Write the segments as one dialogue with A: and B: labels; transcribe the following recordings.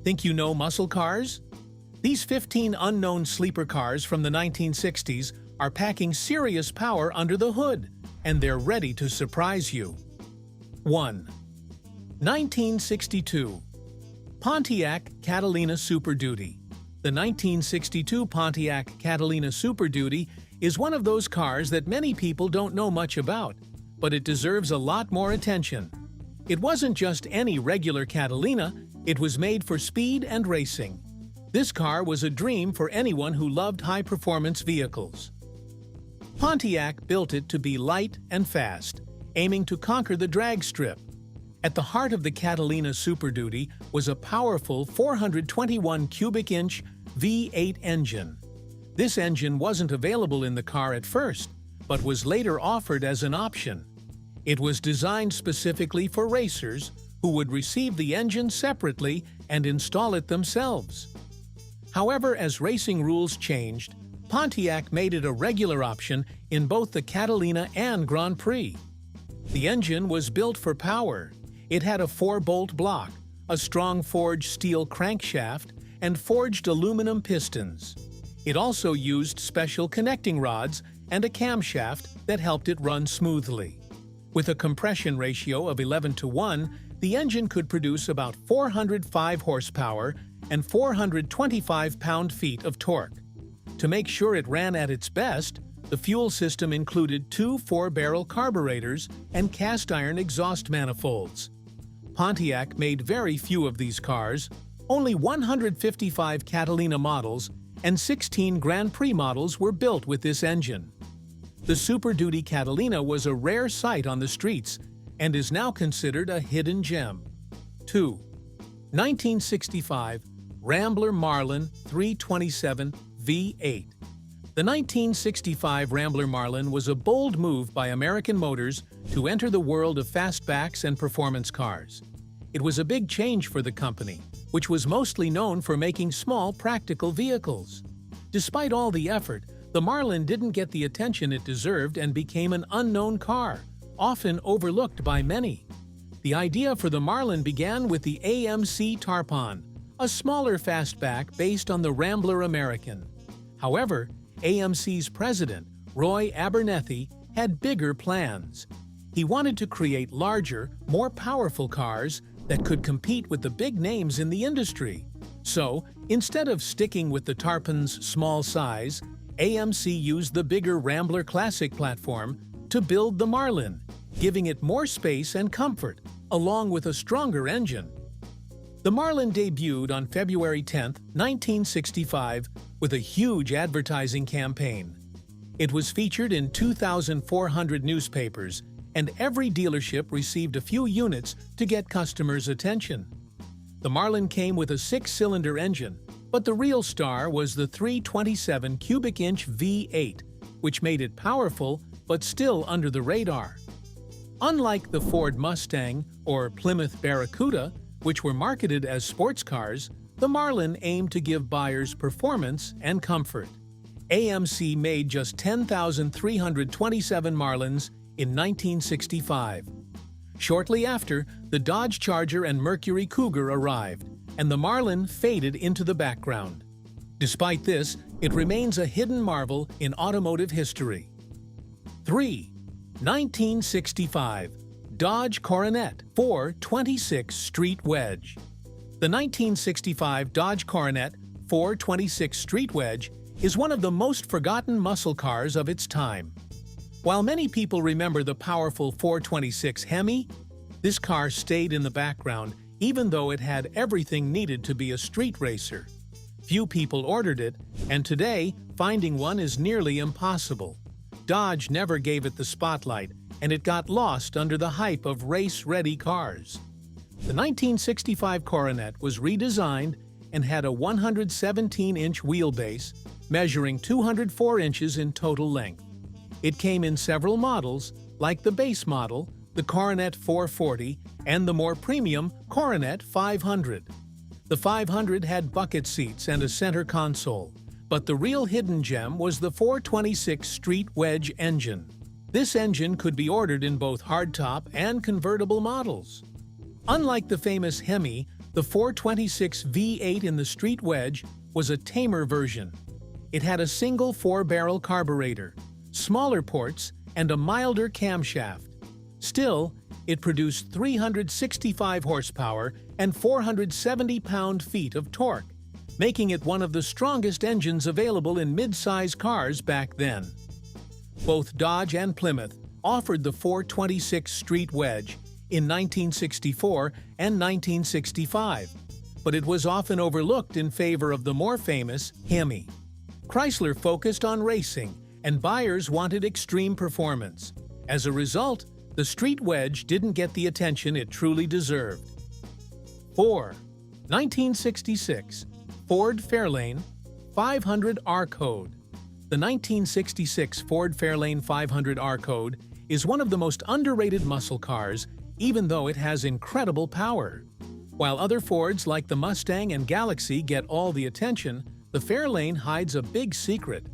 A: Think you know muscle cars? These 15 unknown sleeper cars from the 1960s are packing serious power under the hood, and they're ready to surprise you. 1. 1962 Pontiac Catalina Super Duty. The 1962 Pontiac Catalina Super Duty is one of those cars that many people don't know much about, but it deserves a lot more attention. It wasn't just any regular Catalina, it was made for speed and racing. This car was a dream for anyone who loved high-performance vehicles. Pontiac built it to be light and fast, aiming to conquer the drag strip. At the heart of the Catalina Super Duty was a powerful 421 cubic inch V8 engine. This engine wasn't available in the car at first, but was later offered as an option. It was designed specifically for racers who would receive the engine separately and install it themselves. However, as racing rules changed, Pontiac made it a regular option in both the Catalina and Grand Prix. The engine was built for power. It had a 4-bolt block, a strong forged steel crankshaft, and forged aluminum pistons. It also used special connecting rods and a camshaft that helped it run smoothly. With a compression ratio of 11:1, the engine could produce about 405 horsepower and 425 pound-feet of torque. To make sure it ran at its best, the fuel system included 2 4-barrel carburetors and cast-iron exhaust manifolds. Pontiac made very few of these cars, only 155 Catalina models and 16 Grand Prix models were built with this engine. The Super Duty Catalina was a rare sight on the streets and is now considered a hidden gem. 2. 1965 Rambler Marlin 327 V8. The 1965 Rambler Marlin was a bold move by American Motors to enter the world of fastbacks and performance cars. It was a big change for the company, which was mostly known for making small, practical vehicles. Despite all the effort, the Marlin didn't get the attention it deserved and became an unknown car, often overlooked by many. The idea for the Marlin began with the AMC Tarpon, a smaller fastback based on the Rambler American. However, AMC's president, Roy Abernethy, had bigger plans. He wanted to create larger, more powerful cars that could compete with the big names in the industry. So, instead of sticking with the Tarpon's small size, AMC used the bigger Rambler Classic platform to build the Marlin, giving it more space and comfort, along with a stronger engine. The Marlin debuted on February 10, 1965, with a huge advertising campaign. It was featured in 2,400 newspapers, and every dealership received a few units to get customers' attention. The Marlin came with a 6-cylinder engine, but the real star was the 327 cubic inch V8, which made it powerful but still under the radar. Unlike the Ford Mustang or Plymouth Barracuda, which were marketed as sports cars, the Marlin aimed to give buyers performance and comfort. AMC made just 10,327 Marlins in 1965. Shortly after, the Dodge Charger and Mercury Cougar arrived, and the Marlin faded into the background. Despite this, it remains a hidden marvel in automotive history. 3. 1965 Dodge Coronet 426 Street Wedge. The 1965 Dodge Coronet 426 Street Wedge is one of the most forgotten muscle cars of its time. While many people remember the powerful 426 Hemi, this car stayed in the background even though it had everything needed to be a street racer. Few people ordered it, and today, finding one is nearly impossible. Dodge never gave it the spotlight, and it got lost under the hype of race-ready cars. The 1965 Coronet was redesigned and had a 117-inch wheelbase, measuring 204 inches in total length. It came in several models, like the base model, the Coronet 440, and the more premium Coronet 500. The 500 had bucket seats and a center console, but the real hidden gem was the 426 Street Wedge engine. This engine could be ordered in both hardtop and convertible models. Unlike the famous Hemi, the The 426 V8 in the street wedge was a tamer version. It had a single 4-barrel carburetor, smaller ports, and a milder camshaft. Still, it produced 365 horsepower and 470 pound-feet of torque, making it one of the strongest engines available in mid-size cars back then. Both Dodge and Plymouth offered the 426 street wedge in 1964 and 1965, but it was often overlooked in favor of the more famous Hemi. Chrysler focused on racing, and buyers wanted extreme performance. As a result, the street wedge didn't get the attention it truly deserved. 4. 1966 Ford Fairlane 500 R Code. The 1966 Ford Fairlane 500 R Code is one of the most underrated muscle cars, even though it has incredible power. While other Fords like the Mustang and Galaxie get all the attention, the Fairlane hides a big secret.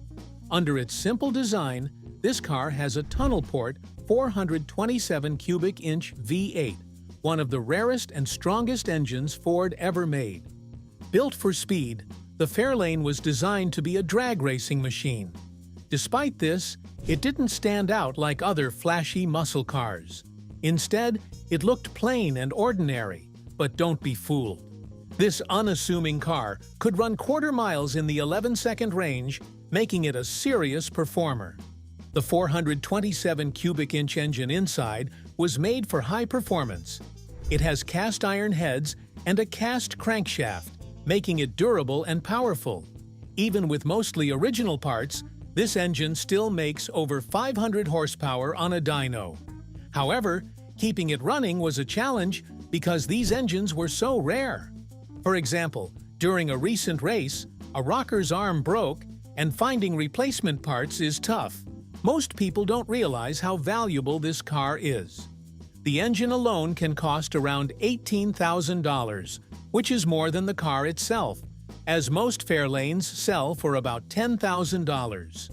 A: Under its simple design, this car has a tunnel port 427 cubic inch V8, one of the rarest and strongest engines Ford ever made. Built for speed, the Fairlane was designed to be a drag racing machine. Despite this, it didn't stand out like other flashy muscle cars. Instead, it looked plain and ordinary, but don't be fooled. This unassuming car could run quarter miles in the 11-second range, making it a serious performer. The 427 cubic inch engine inside was made for high performance. It has cast iron heads and a cast crankshaft, making it durable and powerful. Even with mostly original parts, this engine still makes over 500 horsepower on a dyno. However, keeping it running was a challenge because these engines were so rare. For example, during a recent race, a rocker's arm broke, and finding replacement parts is tough. Most people don't realize how valuable this car is. The engine alone can cost around $18,000, which is more than the car itself, as most Fairlanes sell for about $10,000.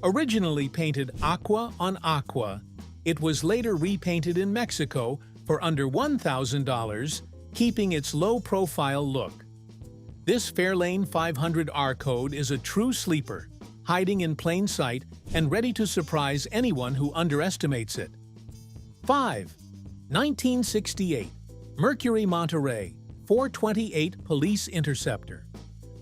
A: Originally painted aqua on aqua, it was later repainted in Mexico for under $1,000, keeping its low-profile look. This Fairlane 500 R Code is a true sleeper, hiding in plain sight and ready to surprise anyone who underestimates it. 5. 1968 Mercury Monterey 428 Police Interceptor.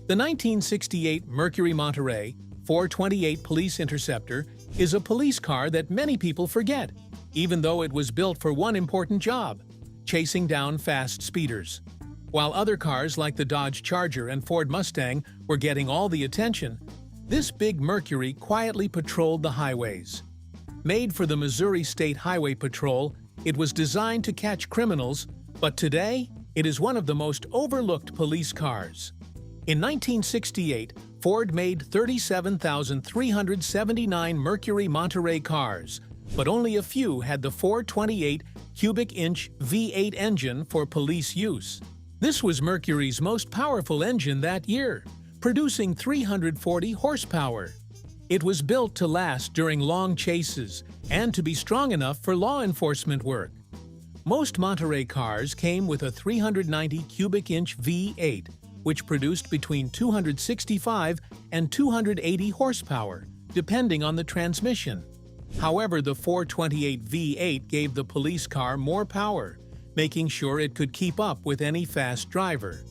A: The 1968 Mercury Monterey 428 Police Interceptor is a police car that many people forget, even though it was built for one important job: chasing down fast speeders. While other cars like the Dodge Charger and Ford Mustang were getting all the attention, this big Mercury quietly patrolled the highways. Made for the Missouri State Highway Patrol, it was designed to catch criminals, but today, it is one of the most overlooked police cars. In 1968, Ford made 37,379 Mercury Monterey cars, but only a few had the 428 cubic inch V8 engine for police use. This was Mercury's most powerful engine that year, producing 340 horsepower. It was built to last during long chases and to be strong enough for law enforcement work. Most Monterey cars came with a 390 cubic inch V8, which produced between 265 and 280 horsepower, depending on the transmission. However, the 428 V8 gave the police car more power, making sure it could keep up with any fast driver.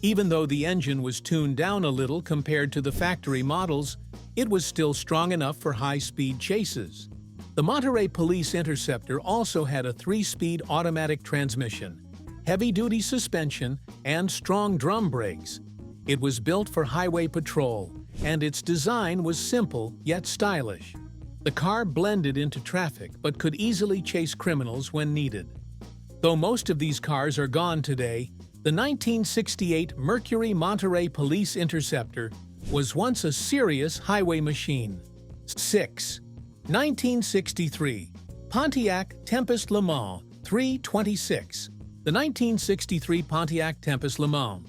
A: Even though the engine was tuned down a little compared to the factory models, it was still strong enough for high-speed chases. The Monterey Police Interceptor also had a 3-speed automatic transmission, heavy-duty suspension, and strong drum brakes. It was built for highway patrol, and its design was simple yet stylish. The car blended into traffic but could easily chase criminals when needed. Though most of these cars are gone today, the 1968 Mercury Monterey Police Interceptor was once a serious highway machine. 6. 1963 Pontiac Tempest Le Mans 326. The 1963 Pontiac Tempest Le Mans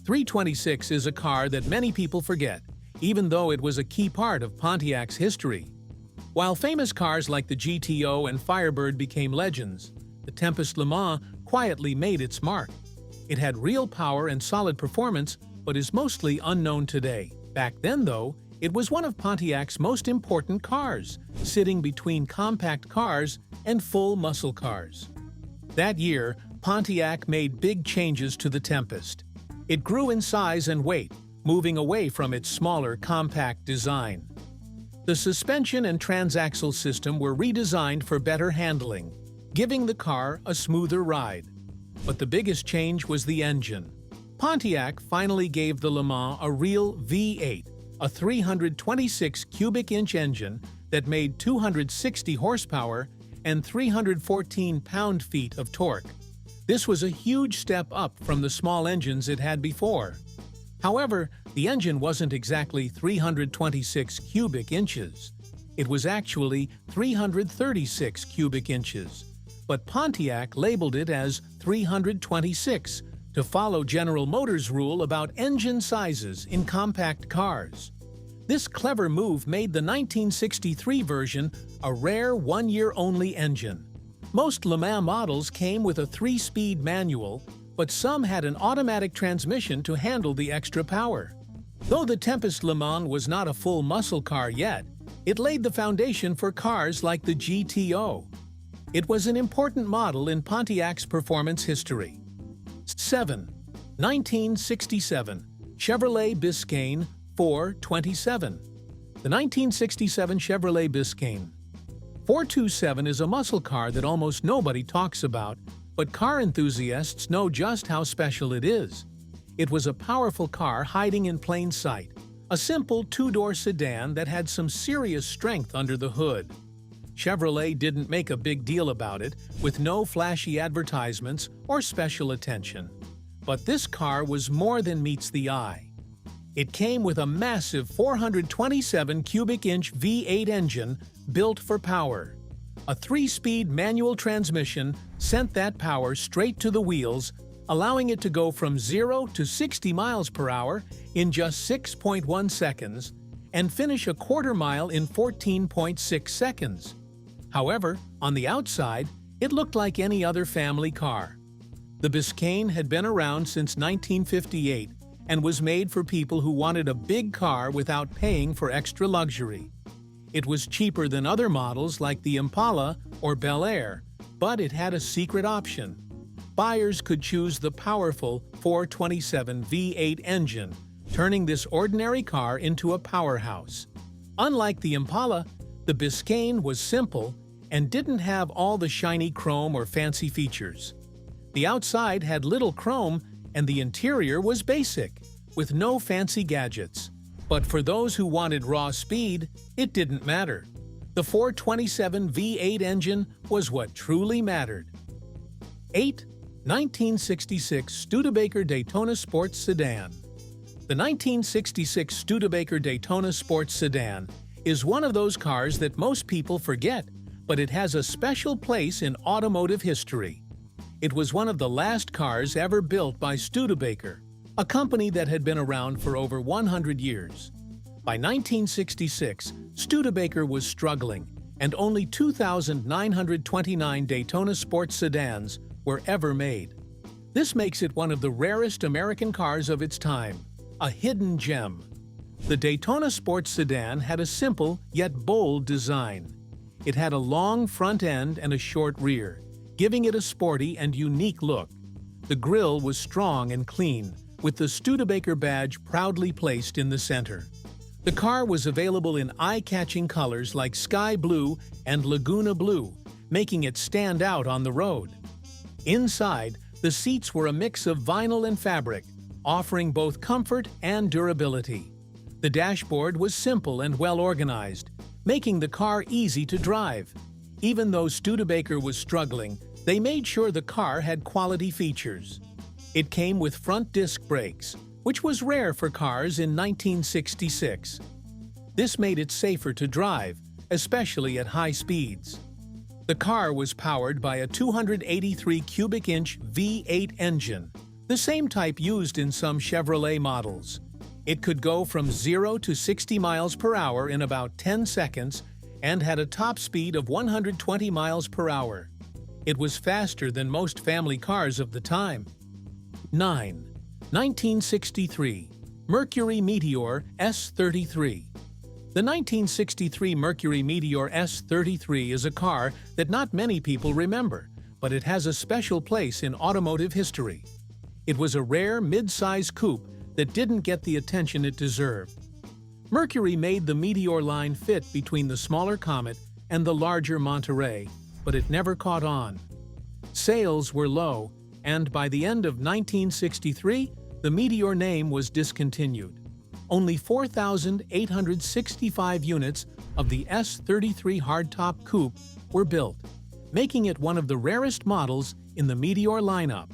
A: 326 is a car that many people forget, even though it was a key part of Pontiac's history. While famous cars like the GTO and Firebird became legends, the Tempest Le Mans quietly made its mark. It had real power and solid performance, but is mostly unknown today. Back then, though, it was one of Pontiac's most important cars, sitting between compact cars and full muscle cars. That year, Pontiac made big changes to the Tempest. It grew in size and weight, moving away from its smaller, compact design. The suspension and transaxle system were redesigned for better handling, giving the car a smoother ride. But the biggest change was the engine. Pontiac finally gave the Le Mans a real V8, a 326 cubic inch engine that made 260 horsepower and 314 pound-feet of torque. This was a huge step up from the small engines it had before. However, the engine wasn't exactly 326 cubic inches. It was actually 336 cubic inches. But Pontiac labeled it as 326 to follow General Motors' rule about engine sizes in compact cars. This clever move made the 1963 version a rare one-year-only engine. Most Le Mans models came with a 3-speed manual, but some had an automatic transmission to handle the extra power. Though the Tempest Le Mans was not a full muscle car yet, it laid the foundation for cars like the GTO. It was an important model in Pontiac's performance history. 7. 1967 Chevrolet Biscayne 427. The 1967 Chevrolet Biscayne 427 is a muscle car that almost nobody talks about, but car enthusiasts know just how special it is. It was a powerful car hiding in plain sight, a simple two-door sedan that had some serious strength under the hood. Chevrolet didn't make a big deal about it, with no flashy advertisements or special attention. But this car was more than meets the eye. It came with a massive 427 cubic inch V8 engine built for power. A 3-speed manual transmission sent that power straight to the wheels, allowing it to go from 0 to 60 miles per hour in just 6.1 seconds and finish a quarter mile in 14.6 seconds. However, on the outside, it looked like any other family car. The Biscayne had been around since 1958 and was made for people who wanted a big car without paying for extra luxury. It was cheaper than other models like the Impala or Bel Air, but it had a secret option. Buyers could choose the powerful 427 V8 engine, turning this ordinary car into a powerhouse. Unlike the Impala, the Biscayne was simple and didn't have all the shiny chrome or fancy features. The outside had little chrome and the interior was basic, with no fancy gadgets. But for those who wanted raw speed, it didn't matter. The 427 V8 engine was what truly mattered. 8. 1966 Studebaker Daytona Sports Sedan. The 1966 Studebaker Daytona Sports Sedan is one of those cars that most people forget, but it has a special place in automotive history. It was one of the last cars ever built by Studebaker, a company that had been around for over 100 years. By 1966, Studebaker was struggling, and only 2,929 Daytona sports sedans were ever made. This makes it one of the rarest American cars of its time, a hidden gem. The Daytona sports sedan had a simple yet bold design. It had a long front end and a short rear, giving it a sporty and unique look. The grille was strong and clean, with the Studebaker badge proudly placed in the center. The car was available in eye-catching colors like sky blue and Laguna blue, making it stand out on the road. Inside, the seats were a mix of vinyl and fabric, offering both comfort and durability. The dashboard was simple and well-organized, making the car easy to drive. Even though Studebaker was struggling, they made sure the car had quality features. It came with front disc brakes, which was rare for cars in 1966. This made it safer to drive, especially at high speeds. The car was powered by a 283 cubic inch V8 engine, the same type used in some Chevrolet models. It could go from 0 to 60 miles per hour in about 10 seconds and had a top speed of 120 miles per hour. It was faster than most family cars of the time. 9. 1963 Mercury Meteor S33. The 1963 Mercury Meteor S33 is a car that not many people remember, but it has a special place in automotive history. It was a rare mid-size coupe that didn't get the attention it deserved. Mercury made the Meteor line fit between the smaller Comet and the larger Monterey, but it never caught on. Sales were low, and by the end of 1963, the Meteor name was discontinued. Only 4,865 units of the S33 hardtop coupe were built, making it one of the rarest models in the Meteor lineup.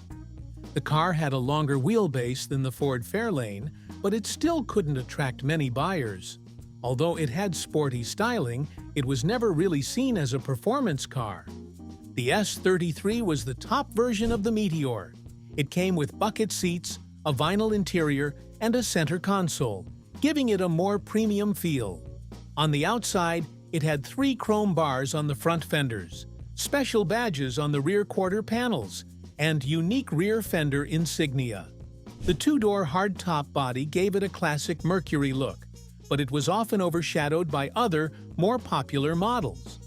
A: The car had a longer wheelbase than the Ford Fairlane, but it still couldn't attract many buyers. Although it had sporty styling, it was never really seen as a performance car. The S33 was the top version of the Meteor. It came with bucket seats, a vinyl interior, and a center console, giving it a more premium feel. On the outside, it had 3 chrome bars on the front fenders, special badges on the rear quarter panels, and unique rear fender insignia. The 2-door hardtop body gave it a classic Mercury look, but it was often overshadowed by other, more popular models.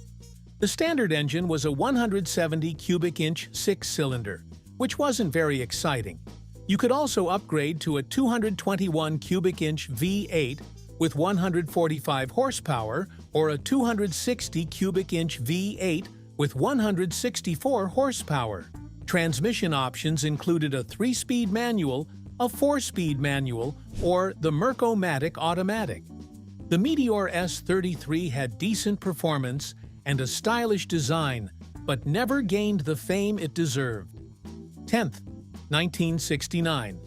A: The standard engine was a 170 cubic inch 6-cylinder, which wasn't very exciting. You could also upgrade to a 221 cubic inch V8 with 145 horsepower or a 260 cubic inch V8 with 164 horsepower. Transmission options included a 3-speed manual, a 4-speed manual, or the Merco-Matic automatic. The Meteor S33 had decent performance and a stylish design, but never gained the fame it deserved. 10th, 1969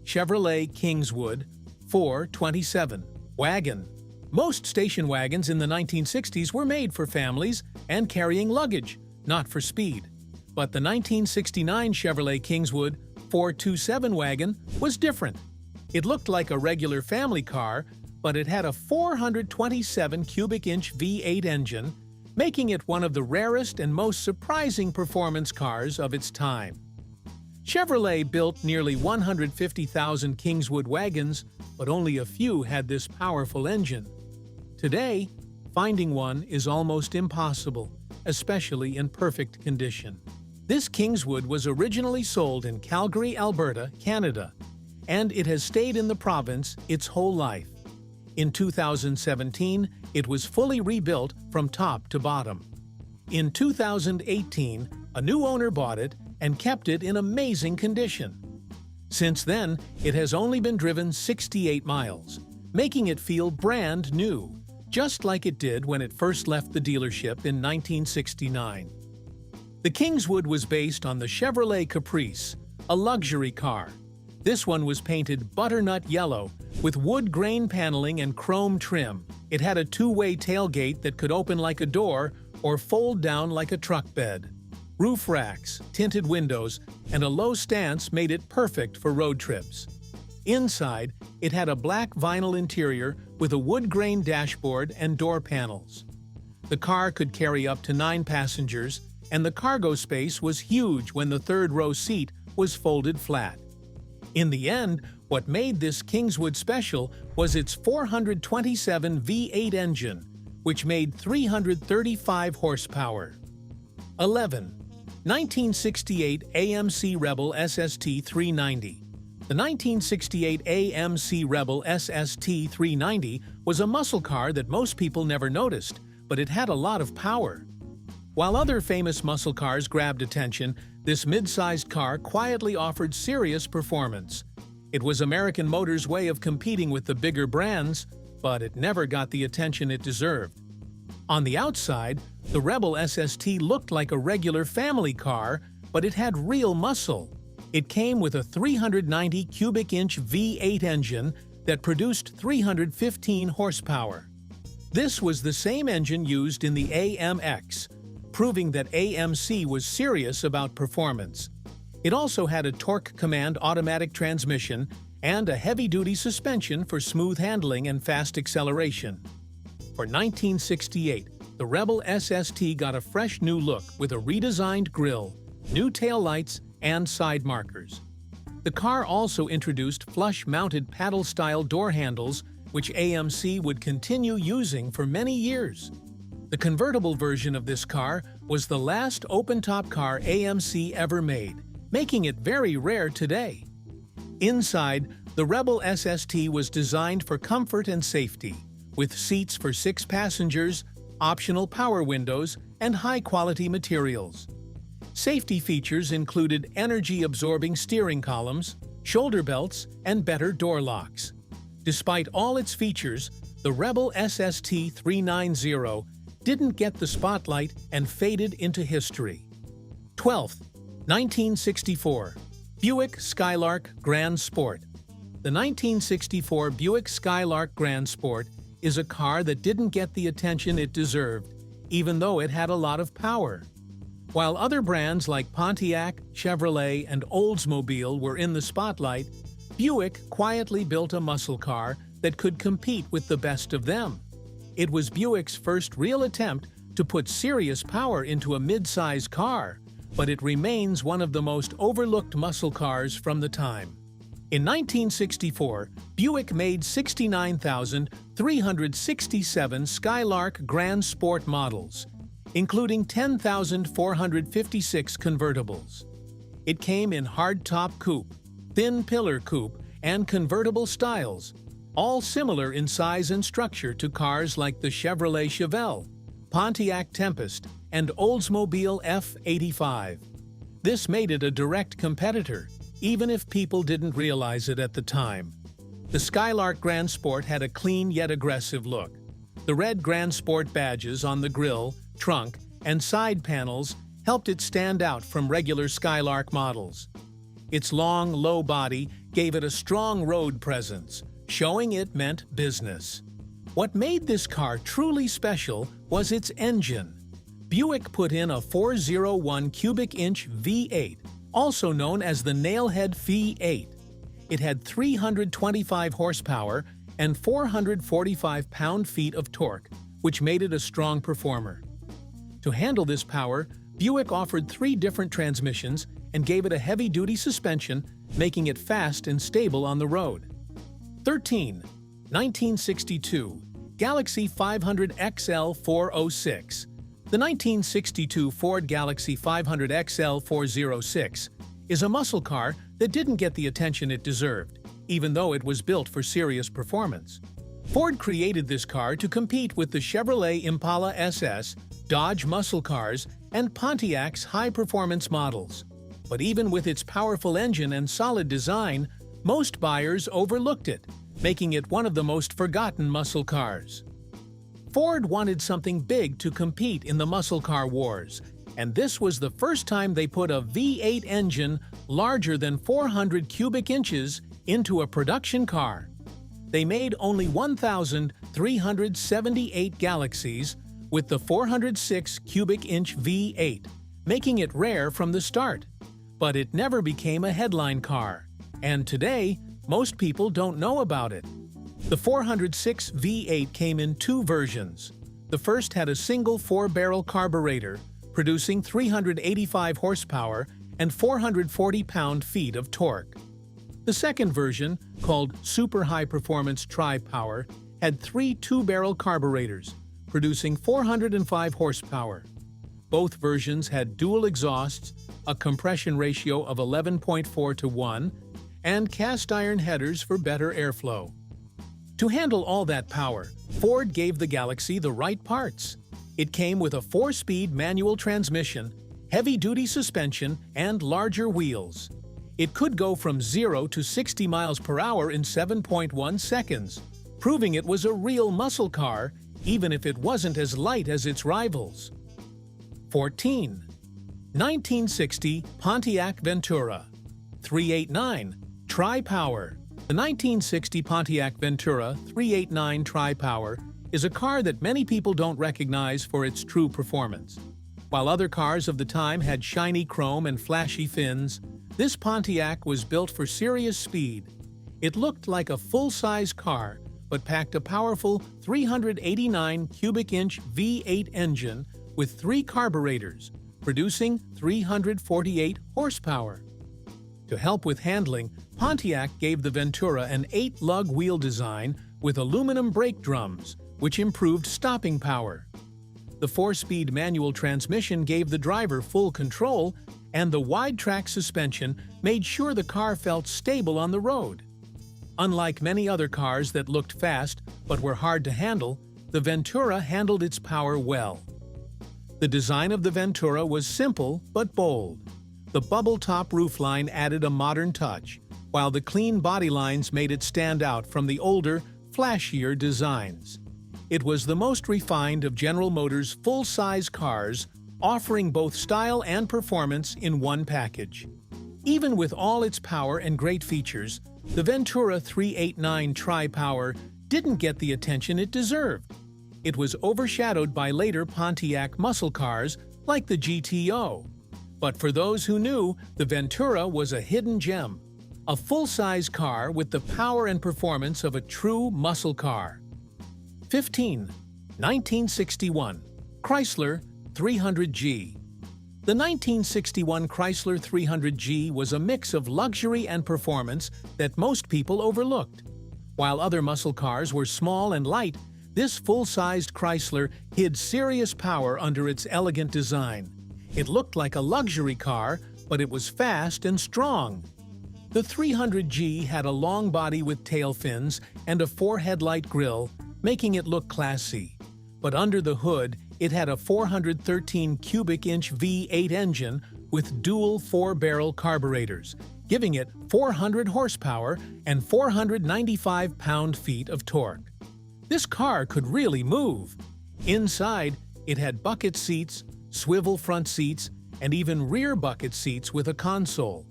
A: Chevrolet Kingswood 427 Wagon. Most station wagons in the 1960s were made for families and carrying luggage, not for speed. But the 1969 Chevrolet Kingswood 427 wagon was different. It looked like a regular family car, but it had a 427 cubic inch V8 engine, making it one of the rarest and most surprising performance cars of its time. Chevrolet built nearly 150,000 Kingswood wagons, but only a few had this powerful engine. Today, finding one is almost impossible, especially in perfect condition. This Kingswood was originally sold in Calgary, Alberta, Canada, and it has stayed in the province its whole life. In 2017, it was fully rebuilt from top to bottom. In 2018, a new owner bought it and kept it in amazing condition. Since then, it has only been driven 68 miles, making it feel brand new, just like it did when it first left the dealership in 1969. The Kingswood was based on the Chevrolet Caprice, a luxury car. This one was painted butternut yellow with wood grain paneling and chrome trim. It had a 2-way tailgate that could open like a door or fold down like a truck bed. Roof racks, tinted windows, and a low stance made it perfect for road trips. Inside, it had a black vinyl interior with a wood grain dashboard and door panels. The car could carry up to 9 passengers, and the cargo space was huge when the third-row seat was folded flat. In the end, what made this Kingswood special was its 427 V8 engine, which made 335 horsepower. 11. 1968 AMC Rebel SST 390. The 1968 AMC Rebel SST 390 was a muscle car that most people never noticed, but it had a lot of power. While other famous muscle cars grabbed attention, this mid-sized car quietly offered serious performance. It was American Motors' way of competing with the bigger brands, but it never got the attention it deserved. On the outside, the Rebel SST looked like a regular family car, but it had real muscle. It came with a 390 cubic inch V8 engine that produced 315 horsepower. This was the same engine used in the AMX, proving that AMC was serious about performance. It also had a torque command automatic transmission and a heavy-duty suspension for smooth handling and fast acceleration. For 1968, the Rebel SST got a fresh new look with a redesigned grille, new taillights, and side markers. The car also introduced flush-mounted paddle-style door handles, which AMC would continue using for many years. The convertible version of this car was the last open-top car AMC ever made, making it very rare today. Inside, the Rebel SST was designed for comfort and safety, with seats for 6 passengers, optional power windows, and high-quality materials. Safety features included energy-absorbing steering columns, shoulder belts, and better door locks. Despite all its features, the Rebel SST 390 didn't get the spotlight and faded into history. 12th, 1964. Buick Skylark Gran Sport. The 1964 Buick Skylark Gran Sport is a car that didn't get the attention it deserved, even though it had a lot of power. While other brands like Pontiac, Chevrolet, and Oldsmobile were in the spotlight, Buick quietly built a muscle car that could compete with the best of them. It was Buick's first real attempt to put serious power into a mid-size car, but it remains one of the most overlooked muscle cars from the time. In 1964, Buick made 69,367 Skylark Gran Sport models, including 10,456 convertibles. It came in hardtop coupe, thin pillar coupe, and convertible styles, all similar in size and structure to cars like the Chevrolet Chevelle, Pontiac Tempest, and Oldsmobile F85. This made it a direct competitor, even if people didn't realize it at the time. The Skylark Gran Sport had a clean yet aggressive look. The red Gran Sport badges on the grille, trunk, and side panels helped it stand out from regular Skylark models. Its long, low body gave it a strong road presence, showing it meant business. What made this car truly special was its engine. Buick put in a 401 cubic inch V8, also known as the Nailhead V8. It had 325 horsepower and 445 pound-feet of torque, which made it a strong performer. To handle this power, Buick offered 3 different transmissions and gave it a heavy-duty suspension, making it fast and stable on the road. 13. 1962. Galaxie 500 XL 406. The 1962 Ford Galaxie 500 XL 406 is a muscle car that didn't get the attention it deserved, even though it was built for serious performance. Ford created this car to compete with the Chevrolet Impala SS, Dodge muscle cars, and Pontiac's high-performance models. But even with its powerful engine and solid design, most buyers overlooked it, making it one of the most forgotten muscle cars. Ford wanted something big to compete in the muscle car wars, and this was the first time they put a V8 engine larger than 400 cubic inches into a production car. They made only 1,378 Galaxies with the 406 cubic inch V8, making it rare from the start. But it never became a headline car, and today, most people don't know about it. The 406 V8 came in 2 versions. The first had a single 4-barrel carburetor, producing 385 horsepower and 440 pound-feet of torque. The second version, called Super High Performance Tri-Power, had 3 2-barrel carburetors, producing 405 horsepower. Both versions had dual exhausts, a compression ratio of 11.4:1, and cast-iron headers for better airflow. To handle all that power, Ford gave the Galaxie the right parts. It came with a 4-speed manual transmission, heavy-duty suspension, and larger wheels. It could go from 0 to 60 miles per hour in 7.1 seconds, proving it was a real muscle car, even if it wasn't as light as its rivals. 14. 1960 Pontiac Ventura 389 Tri-Power. The 1960 Pontiac Ventura 389 Tri-Power is a car that many people don't recognize for its true performance. While other cars of the time had shiny chrome and flashy fins, this Pontiac was built for serious speed. It looked like a full-size car, but packed a powerful 389 cubic inch V8 engine with 3 carburetors, producing 348 horsepower. To help with handling, Pontiac gave the Ventura an 8-lug wheel design with aluminum brake drums, which improved stopping power. The 4-speed manual transmission gave the driver full control, and the wide-track suspension made sure the car felt stable on the road. Unlike many other cars that looked fast but were hard to handle, the Ventura handled its power well. The design of the Ventura was simple but bold. The bubble-top roofline added a modern touch, while the clean body lines made it stand out from the older, flashier designs. It was the most refined of General Motors' full-size cars, offering both style and performance in one package. Even with all its power and great features, the Ventura 389 Tri-Power didn't get the attention it deserved. It was overshadowed by later Pontiac muscle cars like the GTO. But for those who knew, the Ventura was a hidden gem, a full-size car with the power and performance of a true muscle car. 15. 1961 Chrysler 300G. The 1961 Chrysler 300G was a mix of luxury and performance that most people overlooked. While other muscle cars were small and light, this full-sized Chrysler hid serious power under its elegant design. It looked like a luxury car, but it was fast and strong. The 300G had a long body with tail fins and a 4-headlight grille, making it look classy. But under the hood, it had a 413 cubic inch V8 engine with dual 4-barrel carburetors, giving it 400 horsepower and 495 pound-feet of torque. This car could really move. Inside, it had bucket seats, swivel front seats, and even rear bucket seats with a console.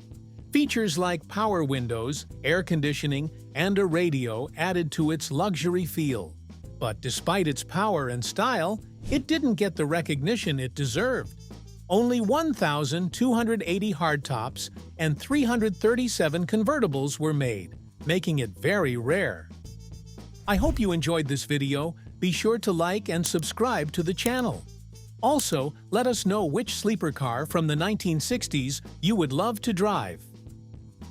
A: Features like power windows, air conditioning, and a radio added to its luxury feel. But despite its power and style, it didn't get the recognition it deserved. Only 1,280 hardtops and 337 convertibles were made, making it very rare. I hope you enjoyed this video. Be sure to like and subscribe to the channel. Also, let us know which sleeper car from the 1960s you would love to drive.